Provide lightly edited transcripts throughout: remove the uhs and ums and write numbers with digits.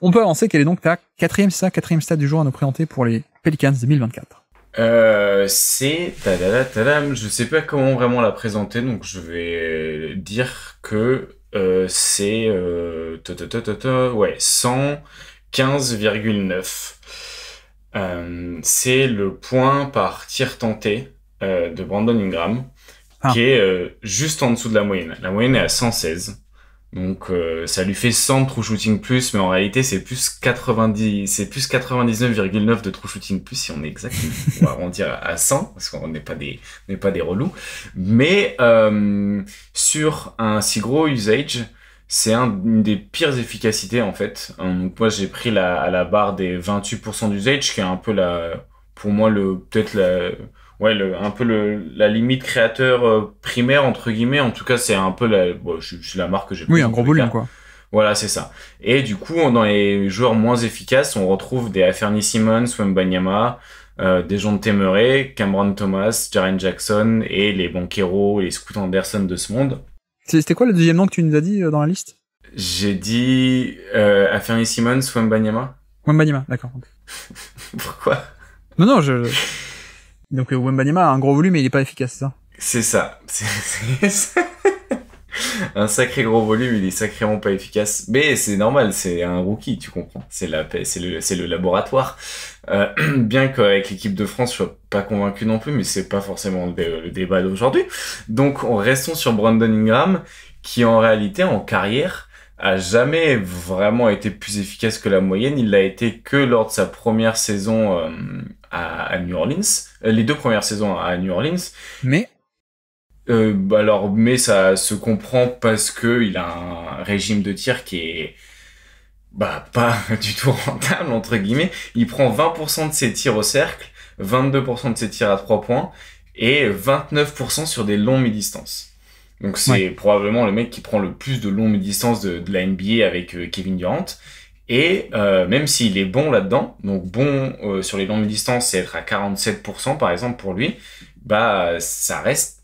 On peut avancer qu'elle est donc ta quatrième stat du jour à nous présenter pour les Pelicans 2024. C'est tadam, je sais pas comment vraiment la présenter, donc je vais dire que c'est 115,9. C'est le point par tir tenté de Brandon Ingram, qui est juste en dessous de la moyenne. La moyenne est à 116. Donc ça lui fait 100 de true shooting plus, mais en réalité c'est plus 99,9 de true shooting plus si on est exact. On va arrondir à 100 parce qu'on n'est pas des relous. Mais sur un si gros usage, c'est une des pires efficacités en fait. Donc moi j'ai pris à la barre des 28% d'usage, qui est un peu pour moi un peu la limite créateur primaire entre guillemets. En tout cas c'est un peu c'est la marque que j'ai prise. Oui, un gros volume quoi. Voilà, c'est ça. Et du coup dans les joueurs moins efficaces on retrouve des Anfernee Simons, Wembanyama, des gens de Temeray, Cameron Thomas, Jaren Jackson et les Banchero et les Scoot Anderson de ce monde. C'était quoi le deuxième nom que tu nous as dit dans la liste? J'ai dit Anfernee Simons, Wembanyama. Wembanyama, d'accord. Pourquoi? Non, Donc Wembanyama a un gros volume mais il est pas efficace, c'est ça? C'est ça. C'est un sacré gros volume, il est sacrément pas efficace. Mais c'est normal, c'est un rookie, tu comprends. C'est le laboratoire. Bien qu'avec l'équipe de France, je sois pas convaincu non plus, mais c'est pas forcément le débat d'aujourd'hui. Donc, restons sur Brandon Ingram, qui en réalité, en carrière, a jamais vraiment été plus efficace que la moyenne. Il l'a été que lors de sa première saison à New Orleans. Les 2 premières saisons à New Orleans. Mais ça se comprend parce que il a un régime de tir qui est pas du tout rentable entre guillemets. Il prend 20% de ses tirs au cercle, 22% de ses tirs à 3 points et 29% sur des longs mi-distance. Donc c'est probablement le mec qui prend le plus de longs mi-distance de la NBA avec Kevin Durant. Et même s'il est bon là-dedans, donc bon sur les longs mi-distance, c'est être à 47% par exemple pour lui, ça reste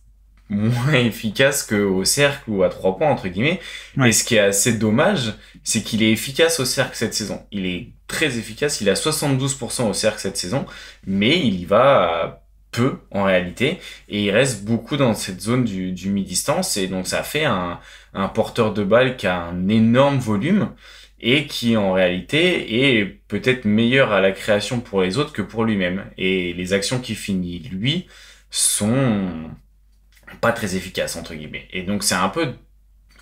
moins efficace qu'au cercle ou à 3 points entre guillemets. Et ce qui est assez dommage, c'est qu'il est efficace au cercle cette saison. Il est très efficace, il a 72% au cercle cette saison, mais il y va peu en réalité, et il reste beaucoup dans cette zone du mi-distance, et donc ça fait un porteur de balle qui a un énorme volume, et qui en réalité est peut-être meilleur à la création pour les autres que pour lui-même. Et les actions qu'il finit, lui, sont pas très efficaces, entre guillemets. Et donc c'est un peu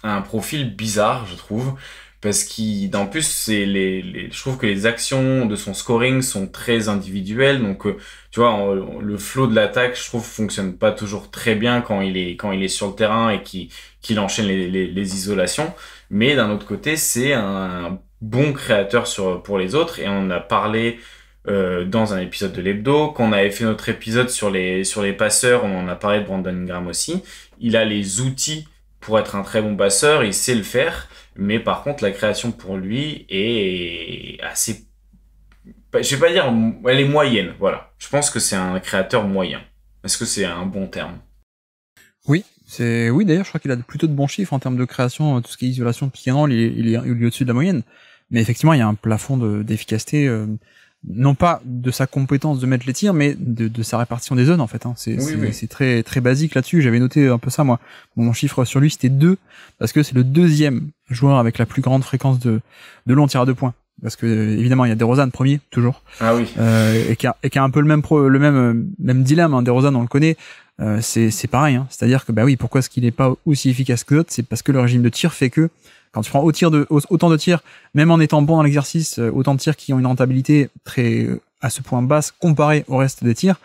un profil bizarre, je trouve, parce qu'en plus je trouve que les actions de son scoring sont très individuelles, donc tu vois, le flow de l'attaque, je trouve, fonctionne pas toujours très bien quand il est sur le terrain et qu'il enchaîne les isolations. Mais d'un autre côté, c'est un bon créateur pour les autres, et on en a parlé dans un épisode de l'Hebdo. Quand on avait fait notre épisode sur les passeurs, on en a parlé de Brandon Ingram aussi. Il a les outils pour être un très bon passeur, il sait le faire, mais par contre la création pour lui est assez, je vais pas dire, elle est moyenne, voilà. Je pense que c'est un créateur moyen. Est-ce que c'est un bon terme? Oui, d'ailleurs je crois qu'il a plutôt de bons chiffres en termes de création, tout ce qui est isolation, pick and roll, il est au-dessus de la moyenne. Mais effectivement, il y a un plafond d'efficacité, non pas de sa compétence de mettre les tirs, mais de sa répartition des zones en fait. C'est très très basique là-dessus. J'avais noté un peu ça moi. Mon chiffre sur lui c'était 2, parce que c'est le deuxième joueur avec la plus grande fréquence de long tir à 2 points. Parce que évidemment il y a DeRozan premier toujours. Ah oui. Et qui a un peu le même dilemme. Hein. DeRozan on le connaît. C'est pareil. Hein. C'est-à-dire que pourquoi est-ce qu'il est pas aussi efficace que d'autres? C'est parce que le régime de tir fait que quand tu prends autant de tirs, même en étant bon dans l'exercice, autant de tirs qui ont une rentabilité à ce point basse comparé au reste des tirs,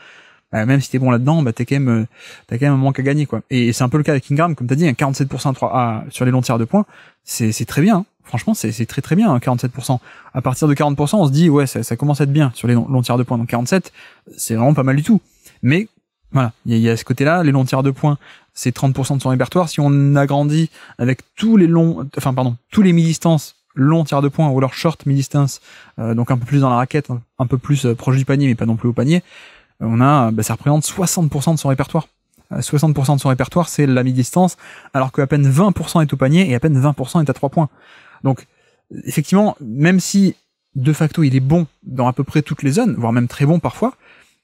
même si t'es bon là-dedans, t'as quand même un manque à gagner, quoi. Et c'est un peu le cas avec Ingram, comme t'as dit, 47% sur les longs tirs de points, c'est très bien. Hein. Franchement, c'est très très bien, 47%. À partir de 40%, on se dit, ouais, ça commence à être bien sur les longs tirs de points. Donc 47, c'est vraiment pas mal du tout. Mais, voilà, il y a ce côté-là, les longs tirs de points, c'est 30% de son répertoire. Si on agrandit avec tous les mi-distances, longs tirs de points, ou alors short mi-distance, donc un peu plus dans la raquette, un peu plus proche du panier, mais pas non plus au panier, ça représente 60% de son répertoire. 60% de son répertoire, c'est la mi-distance, alors qu'à peine 20% est au panier et à peine 20% est à 3 points. Donc, effectivement, même si de facto, il est bon dans à peu près toutes les zones, voire même très bon parfois.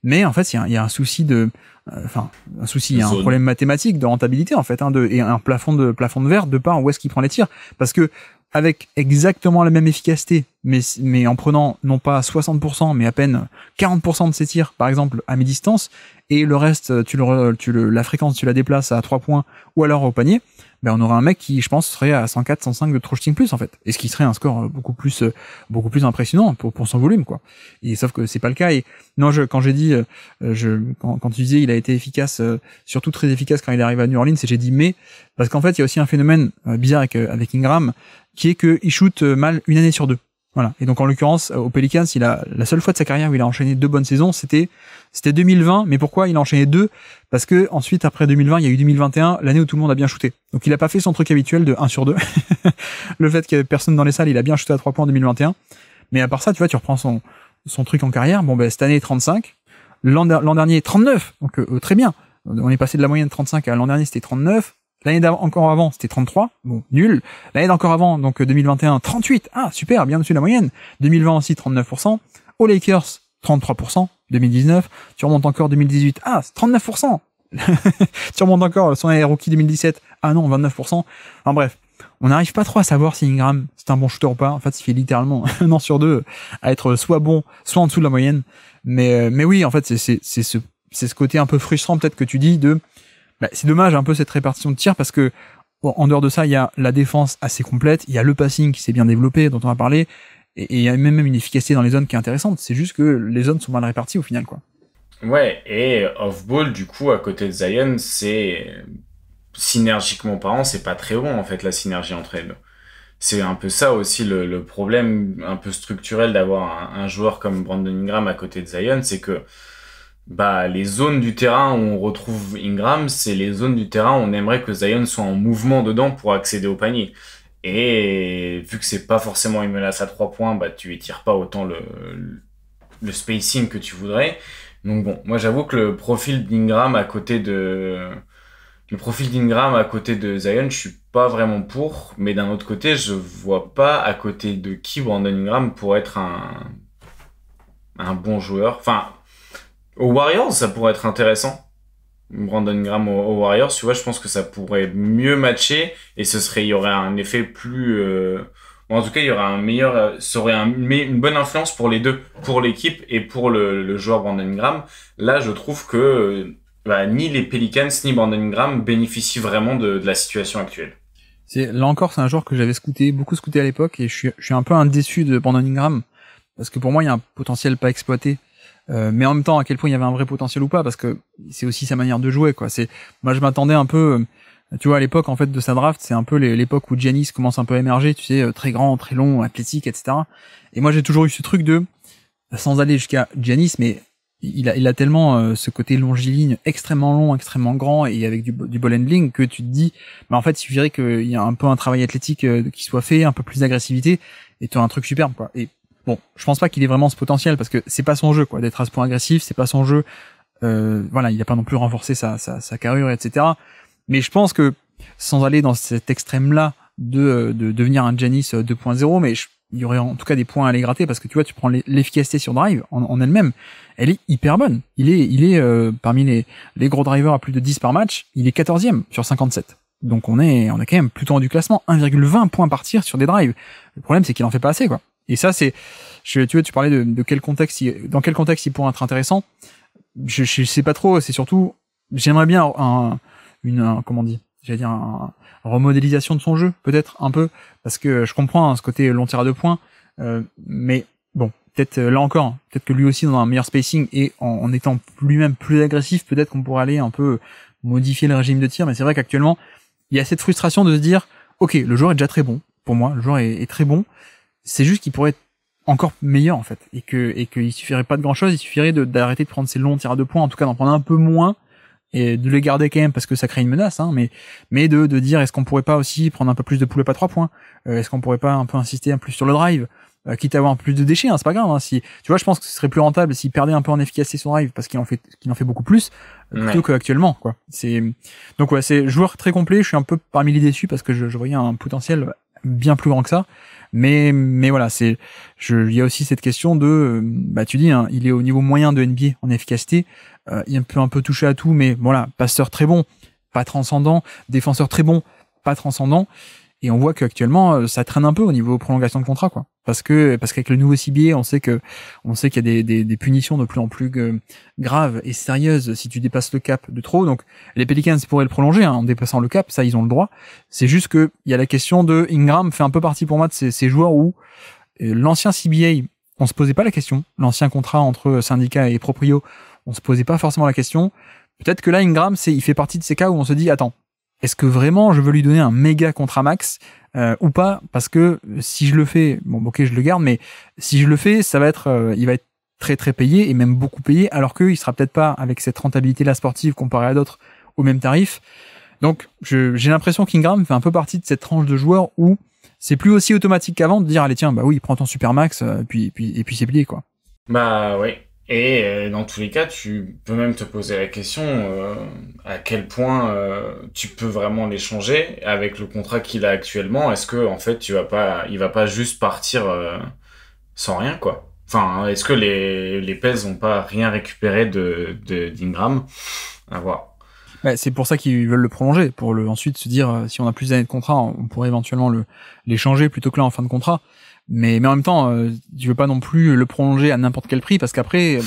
Mais en fait, il y a un souci il y a un problème mathématique de rentabilité en fait, et un plafond de verre de part où est-ce qu'il prend les tirs, parce que avec exactement la même efficacité, mais en prenant non pas 60%, mais à peine 40% de ses tirs, par exemple, à mi-distance, et le reste, la fréquence, tu la déplaces à 3 points, ou alors au panier, ben, on aurait un mec qui, je pense, serait à 104, 105 de true shooting plus, en fait. Et ce qui serait un score beaucoup plus impressionnant pour son volume, quoi. Et sauf que c'est pas le cas. Et non, quand j'ai dit, quand tu disais, il a été efficace, surtout très efficace quand il arrive à New Orleans, et j'ai dit mais, parce qu'en fait, il y a aussi un phénomène bizarre avec Ingram, qui est qu'il shoot mal une année sur deux. Voilà. Et donc, en l'occurrence, aux Pelicans, la seule fois de sa carrière où il a enchaîné 2 bonnes saisons, c'était 2020. Mais pourquoi il a enchaîné 2? Parce que ensuite, après 2020, il y a eu 2021, l'année où tout le monde a bien shooté. Donc, il a pas fait son truc habituel de 1 sur 2. Le fait qu'il y avait personne dans les salles, il a bien shooté à 3 points en 2021. Mais à part ça, tu vois, tu reprends son truc en carrière. Bon, ben, cette année, 35. L'an dernier, 39. Donc, très bien. On est passé de la moyenne de 35 à l'an dernier, c'était 39. L'année encore avant, c'était 33. Bon, nul. L'année d'encore avant, donc 2021, 38. Ah, super, bien au-dessus de la moyenne. 2020 aussi, 39%. Aux Lakers, 33%. 2019. Tu remontes encore 2018. Ah, 39%. Tu remontes encore son rookie 2017. Ah non, 29%. Enfin bref. On n'arrive pas trop à savoir si Ingram, c'est un bon shooter ou pas. En fait, il fait littéralement 1 an sur 2 à être soit bon, soit en dessous de la moyenne. Mais oui, en fait, c'est ce côté un peu frustrant, peut-être, que tu dis c'est dommage un peu cette répartition de tirs, parce que bon, en dehors de ça, il y a la défense assez complète, il y a le passing qui s'est bien développé, dont on va parler, et il y a même une efficacité dans les zones qui est intéressante. C'est juste que les zones sont mal réparties au final, quoi. Ouais, et off-ball, du coup, à côté de Zion, c'est synergiquement parlant, c'est pas très bon en fait la synergie entre elles. C'est un peu ça aussi le problème un peu structurel d'avoir un joueur comme Brandon Ingram à côté de Zion, c'est que les zones du terrain où on retrouve Ingram, c'est les zones du terrain où on aimerait que Zion soit en mouvement dedans pour accéder au panier. Et vu que c'est pas forcément une menace à 3 points, tu étires pas autant le spacing que tu voudrais. Donc bon, moi j'avoue que le profil d'Ingram à côté de Zion, je suis pas vraiment pour, mais d'un autre côté, je vois pas à côté de qui Brandon Ingram pourrait être un bon joueur. Enfin, aux Warriors, ça pourrait être intéressant. Brandon Ingram aux Warriors, tu vois, je pense que ça pourrait mieux matcher et il y aurait un effet plus, en tout cas, il y aurait ça aurait une bonne influence pour les deux, pour l'équipe et pour le joueur Brandon Ingram. Là, je trouve que ni les Pelicans ni Brandon Ingram bénéficient vraiment de la situation actuelle. Là encore, c'est un joueur que j'avais beaucoup scouté à l'époque, et je suis un peu déçu de Brandon Ingram, parce que pour moi, il y a un potentiel pas exploité. Mais en même temps, à quel point il y avait un vrai potentiel ou pas, parce que c'est aussi sa manière de jouer, quoi. Moi, je m'attendais un peu, tu vois, à l'époque, en fait, de sa draft, c'est un peu l'époque où Giannis commence un peu à émerger, tu sais, très grand, très long, athlétique, etc. Et moi, j'ai toujours eu ce truc sans aller jusqu'à Giannis, mais il a tellement ce côté longiligne, extrêmement long, extrêmement grand, et avec du ball handling, que tu te dis, en fait, il suffirait qu'il y ait un peu un travail athlétique qui soit fait, un peu plus d'agressivité, et tu as un truc superbe, quoi. Et bon, je pense pas qu'il ait vraiment ce potentiel, parce que c'est pas son jeu, quoi, d'être à ce point agressif, c'est pas son jeu. Il a pas non plus renforcé sa carrure, etc. Mais je pense que, sans aller dans cet extrême-là de devenir un Giannis 2.0, mais il y aurait en tout cas des points à aller gratter, parce que tu vois, tu prends l'efficacité sur drive en elle-même, elle est hyper bonne. Il est parmi les gros drivers à plus de 10 par match, il est 14e sur 57. Donc on est quand même plutôt en du classement, 1,20 points par tir sur des drives. Le problème, c'est qu'il en fait pas assez, quoi. Et ça, tu parlais de dans quel contexte il pourrait être intéressant. Je sais pas trop, c'est surtout, j'aimerais bien une remodélisation de son jeu, peut-être, un peu, parce que je comprends ce côté long tir à 2 points, mais bon, peut-être, là encore, peut-être que lui aussi, dans un meilleur spacing, et en étant lui-même plus agressif, peut-être qu'on pourrait aller un peu modifier le régime de tir, mais c'est vrai qu'actuellement, il y a cette frustration de se dire, ok, le joueur est déjà très bon, pour moi, le joueur est très bon, c'est juste qu'il pourrait être encore meilleur, en fait, et qu'il suffirait pas de grand chose, il suffirait d'arrêter de prendre ces longs tirs à 2 points, en tout cas d'en prendre un peu moins, et de les garder quand même, parce que ça crée une menace, hein, mais de dire, est-ce qu'on pourrait pas aussi prendre un peu plus de pull-up à 3 points, est-ce qu'on pourrait pas un peu insister un plus sur le drive, quitte à avoir un peu plus de déchets, hein, c'est pas grave, hein, tu vois, je pense que ce serait plus rentable s'il perdait un peu en efficacité sur drive, parce qu'il en fait beaucoup plus, plutôt qu'actuellement, quoi. Donc ouais, c'est joueur très complet, je suis un peu parmi les déçus, parce que je voyais un potentiel bien plus grand que ça. Mais voilà, il y a aussi cette question de, tu dis, hein, il est au niveau moyen de NBA en efficacité. Il peut un peu toucher à tout, mais voilà, passeur très bon, pas transcendant, défenseur très bon, pas transcendant. Et on voit qu'actuellement, ça traîne un peu au niveau prolongation de contrat, quoi. Parce qu'avec le nouveau CBA, on sait qu'il y a des punitions de plus en plus graves et sérieuses si tu dépasses le cap de trop. Donc, les Pelicans pourraient le prolonger, hein, en dépassant le cap. Ça, ils ont le droit. C'est juste que il y a la question de Ingram fait un peu partie pour moi de ces joueurs où l'ancien CBA, on se posait pas la question. L'ancien contrat entre syndicat et proprio, on se posait pas forcément la question. Peut-être que là, Ingram, il fait partie de ces cas où on se dit, attends, est-ce que vraiment je veux lui donner un méga contrat max ou pas? Parce que si je le fais, bon, ok, je le garde, mais si je le fais, il va être très très payé et même beaucoup payé, alors qu'il sera peut-être pas avec cette rentabilité-là sportive comparée à d'autres au même tarif. Donc, j'ai l'impression qu'Ingram fait un peu partie de cette tranche de joueurs où c'est plus aussi automatique qu'avant de dire, allez tiens, bah oui, prends ton super max, puis c'est plié, quoi. Bah oui. Et dans tous les cas, tu peux même te poser la question à quel point tu peux vraiment l'échanger avec le contrat qu'il a actuellement. Est-ce que en fait, il va pas juste partir sans rien, quoi. Enfin, est-ce que les Pels n'ont pas rien récupéré d'Ingram? À voir. Ouais, c'est pour ça qu'ils veulent le prolonger, pour ensuite se dire si on a plus d'années de contrat, on pourrait éventuellement l'échanger plutôt que là en fin de contrat. Mais en même temps, tu veux pas non plus le prolonger à n'importe quel prix, parce qu'après,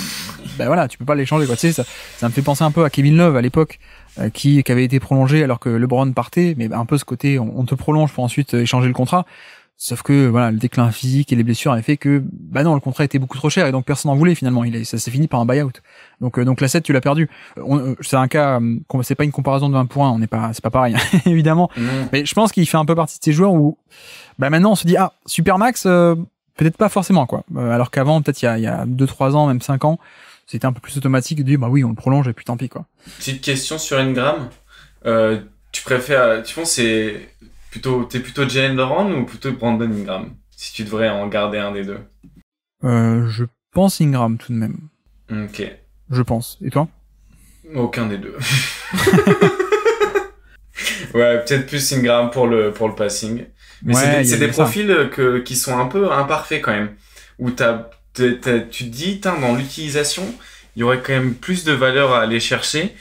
voilà, tu peux pas l'échanger, quoi. Tu sais, ça me fait penser un peu à Kevin Love à l'époque, qui avait été prolongé alors que LeBron partait, mais un peu ce côté, on te prolonge pour ensuite échanger le contrat. Sauf que voilà, le déclin physique et les blessures avaient fait que non, le contrat était beaucoup trop cher et donc personne n'en voulait finalement. Ça s'est fini par un buyout. Donc l'asset, tu l'as perdu. C'est un cas, c'est pas une comparaison de 1 pour 1, c'est pas pareil évidemment. Mais je pense qu'il fait un peu partie de ces joueurs où maintenant on se dit Supermax, peut-être pas forcément, quoi. Alors qu'avant, peut-être il y a 2-3 ans, même 5 ans, c'était un peu plus automatique de dire oui, on le prolonge et puis tant pis, quoi. Petite question sur Ingram. Tu penses t'es plutôt Jalen Duren ou plutôt Brandon Ingram, si tu devrais en garder un des deux? Je pense Ingram tout de même. Ok. Je pense. Et toi? Aucun des deux. Ouais, peut-être plus Ingram pour le passing. Mais c'est des profils qui sont un peu imparfaits quand même. Où tu te dis, dans l'utilisation, il y aurait quand même plus de valeur à aller chercher.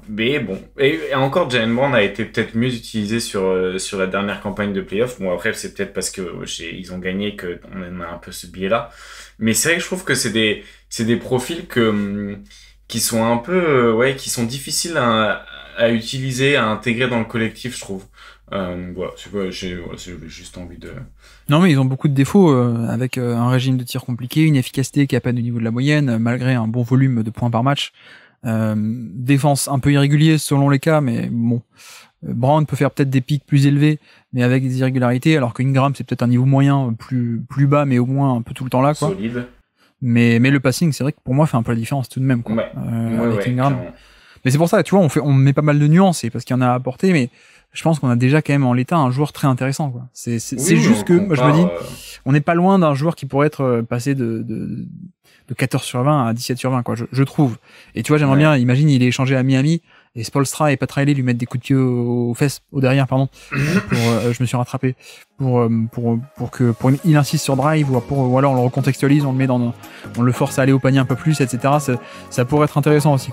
Mais bon, et encore, Jalen Brown a été peut-être mieux utilisé sur la dernière campagne de playoff. Bon, après, c'est peut-être parce que ils ont gagné qu'on a un peu ce biais-là. Mais c'est vrai que je trouve que c'est des profils qui sont un peu, qui sont difficiles à utiliser, à intégrer dans le collectif, je trouve. Voilà, j'ai juste envie de... Non, mais ils ont beaucoup de défauts, avec un régime de tir compliqué, une efficacité qui est à peine au niveau de la moyenne, malgré un bon volume de points par match. Défense un peu irrégulier selon les cas, mais bon, Brown peut faire peut-être des pics plus élevés mais avec des irrégularités, alors que Ingram c'est peut-être un niveau moyen plus bas mais au moins un peu tout le temps là, quoi. Solide. Mais le passing, c'est vrai que pour moi fait un peu la différence tout de même, quoi. Avec Ingram. Clairement. Mais c'est pour ça, tu vois, on met pas mal de nuances parce qu'il y en a à apporter, mais je pense qu'on a déjà quand même en l'état un joueur très intéressant, quoi. C'est juste que moi je me dis on n'est pas loin d'un joueur qui pourrait être passé de 14 sur 20 à 17 sur 20, quoi, je trouve. Et tu vois, j'aimerais bien, imagine, il est échangé à Miami, et Spoelstra et Pat Riley lui mettent des coups de pied aux fesses, au derrière, pardon, je me suis rattrapé, il insiste sur drive, ou alors on le recontextualise, on le force à aller au panier un peu plus, etc. Ça pourrait être intéressant aussi.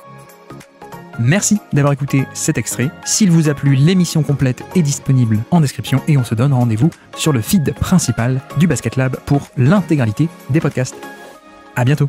Merci d'avoir écouté cet extrait. S'il vous a plu, l'émission complète est disponible en description et on se donne rendez-vous sur le feed principal du Basket Lab pour l'intégralité des podcasts. À bientôt.